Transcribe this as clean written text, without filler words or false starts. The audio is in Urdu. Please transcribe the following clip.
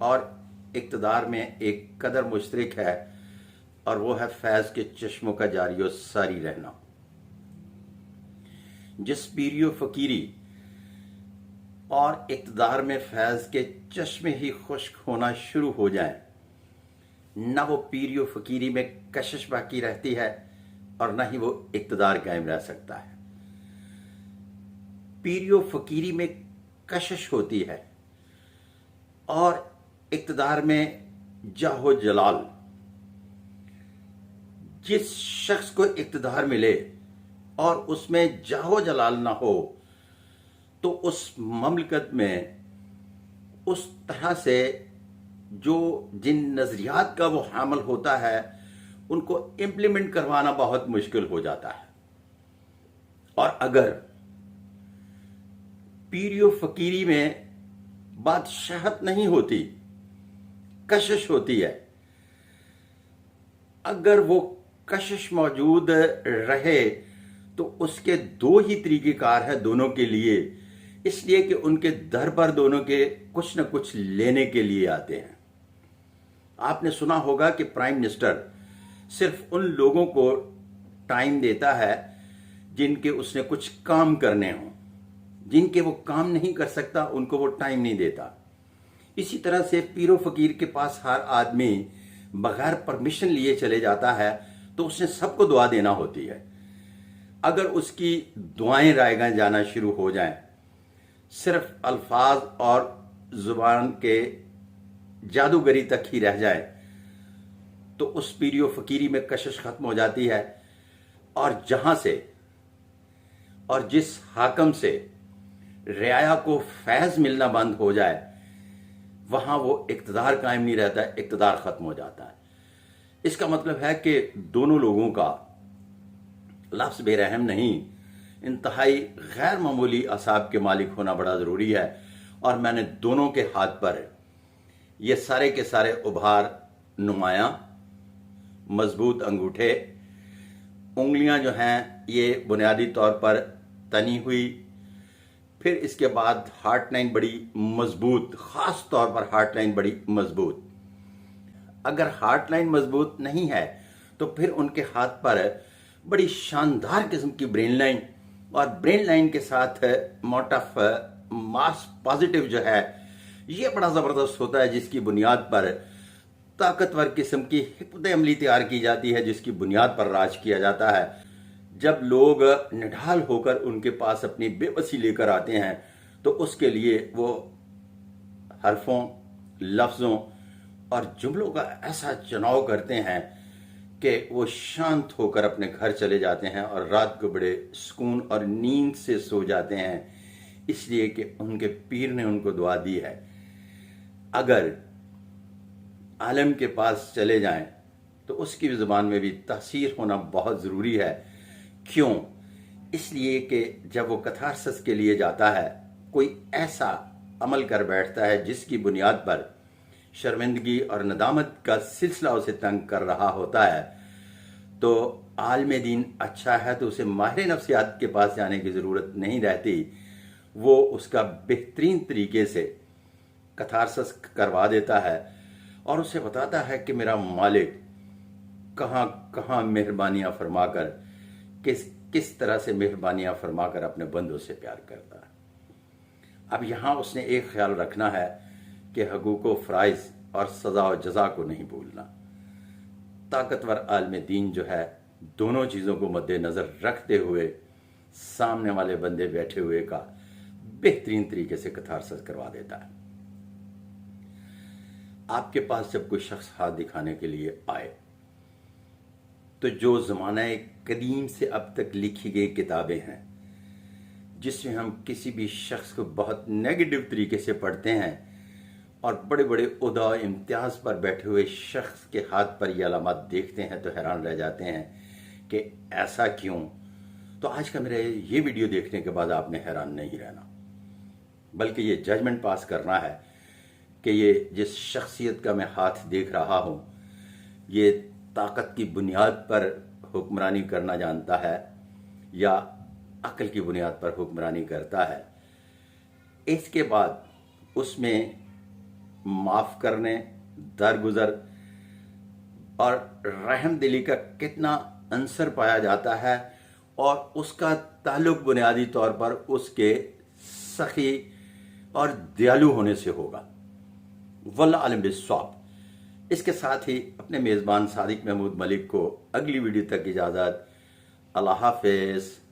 اور اقتدار میں ایک قدر مشترک ہے، اور وہ ہے فیض کے چشموں کا جاری و ساری رہنا۔ جس پیری و فقیری اور اقتدار میں فیض کے چشمے ہی خشک ہونا شروع ہو جائیں، نہ وہ پیری و فقیری میں کشش باقی رہتی ہے اور نہ ہی وہ اقتدار قائم رہ سکتا ہے۔ پیری و فقیری میں کشش ہوتی ہے اور اقتدار میں جاہ و جلال۔ جس شخص کو اقتدار ملے اور اس میں جاہ و جلال نہ ہو تو اس مملکت میں اس طرح سے جن نظریات کا وہ حامل ہوتا ہے ان کو امپلیمنٹ کروانا بہت مشکل ہو جاتا ہے۔ اور اگر پیری و فقیری میں بادشاہت نہیں ہوتی، کشش ہوتی ہے، اگر وہ کشش موجود رہے تو اس کے دو ہی طریقہ کار ہے دونوں کے لیے، اس لیے کہ ان کے در پر دونوں کے کچھ نہ کچھ لینے کے لیے آتے ہیں۔ آپ نے سنا ہوگا کہ پرائم منسٹر صرف ان لوگوں کو ٹائم دیتا ہے جن کے اس نے کچھ کام کرنے ہوں، جن کے وہ کام نہیں کر سکتا ان کو وہ ٹائم نہیں دیتا۔ اسی طرح سے پیر و فقیر کے پاس ہر آدمی بغیر پرمیشن لیے چلے جاتا ہے تو اس نے سب کو دعا دینا ہوتی ہے۔ اگر اس کی دعائیں رائے گاہ جانا شروع ہو جائیں، صرف الفاظ اور زبان کے جادوگری تک ہی رہ جائے، تو اس پیری و فقیری میں کشش ختم ہو جاتی ہے، اور جہاں سے اور جس حاکم سے رعایا کو فیض ملنا بند ہو جائے وہاں وہ اقتدار قائم نہیں رہتا، اقتدار ختم ہو جاتا ہے۔ اس کا مطلب ہے کہ دونوں لوگوں کا لفظ بے رحم نہیں، انتہائی غیر معمولی اعصاب کے مالک ہونا بڑا ضروری ہے، اور میں نے دونوں کے ہاتھ پر یہ سارے کے سارے ابھار نمایاں مضبوط انگوٹھے، انگلیاں جو ہیں یہ بنیادی طور پر تنی ہوئی، پھر اس کے بعد ہارٹ لائن بڑی مضبوط، خاص طور پر ہارٹ لائن بڑی مضبوط۔ اگر ہارٹ لائن مضبوط نہیں ہے تو پھر ان کے ہاتھ پر بڑی شاندار قسم کی برین لائن، اور برین لائن کے ساتھ موٹ آف ماس پازیٹیو جو ہے یہ بڑا زبردست ہوتا ہے، جس کی بنیاد پر طاقتور قسم کی حکمت عملی تیار کی جاتی ہے، جس کی بنیاد پر راج کیا جاتا ہے۔ جب لوگ نڈھال ہو کر ان کے پاس اپنی بے بسی لے کر آتے ہیں تو اس کے لیے وہ حرفوں، لفظوں اور جملوں کا ایسا چناؤ کرتے ہیں کہ وہ شانت ہو کر اپنے گھر چلے جاتے ہیں اور رات کو بڑے سکون اور نیند سے سو جاتے ہیں، اس لیے کہ ان کے پیر نے ان کو دعا دی ہے۔ اگر عالم کے پاس چلے جائیں تو اس کی زبان میں بھی تاثیر ہونا بہت ضروری ہے۔ کیوں؟ اس لیے کہ جب وہ کتھارسس کے لیے جاتا ہے، کوئی ایسا عمل کر بیٹھتا ہے جس کی بنیاد پر شرمندگی اور ندامت کا سلسلہ اسے تنگ کر رہا ہوتا ہے، تو عالم دین اچھا ہے تو اسے ماہر نفسیات کے پاس جانے کی ضرورت نہیں رہتی، وہ اس کا بہترین طریقے سے کتھارسس کروا دیتا ہے اور اسے بتاتا ہے کہ میرا مالک کہاں کہاں مہربانیاں فرما کر کس طرح سے مہربانیاں فرما کر اپنے بندوں سے پیار کرتا ہے۔ اب یہاں اس نے ایک خیال رکھنا ہے کہ حقوق و فرائض اور سزا و جزا کو نہیں بھولنا۔ طاقتور عالم دین جو ہے دونوں چیزوں کو مد نظر رکھتے ہوئے سامنے والے بندے بیٹھے ہوئے کا بہترین طریقے سے کتھارسس کروا دیتا ہے۔ آپ کے پاس جب کوئی شخص ہاتھ دکھانے کے لیے آئے تو جو زمانہ قدیم سے اب تک لکھی گئی کتابیں ہیں جس میں ہم کسی بھی شخص کو بہت نیگیٹو طریقے سے پڑھتے ہیں اور بڑے بڑے عہدہ و امتیاز پر بیٹھے ہوئے شخص کے ہاتھ پر یہ علامات دیکھتے ہیں تو حیران رہ جاتے ہیں کہ ایسا کیوں؟ تو آج کا میرا یہ ویڈیو دیکھنے کے بعد آپ نے حیران نہیں رہنا، بلکہ یہ ججمنٹ پاس کرنا ہے کہ یہ جس شخصیت کا میں ہاتھ دیکھ رہا ہوں یہ طاقت کی بنیاد پر حکمرانی کرنا جانتا ہے یا عقل کی بنیاد پر حکمرانی کرتا ہے۔ اس کے بعد اس میں معاف کرنے، درگزر اور رحم دلی کا کتنا عنصر پایا جاتا ہے، اور اس کا تعلق بنیادی طور پر اس کے سخی اور دیالو ہونے سے ہوگا۔ واللہ عالم بالصواب۔ اس کے ساتھ ہی اپنے میزبان صادق محمود ملک کو اگلی ویڈیو تک اجازت۔ اللہ حافظ۔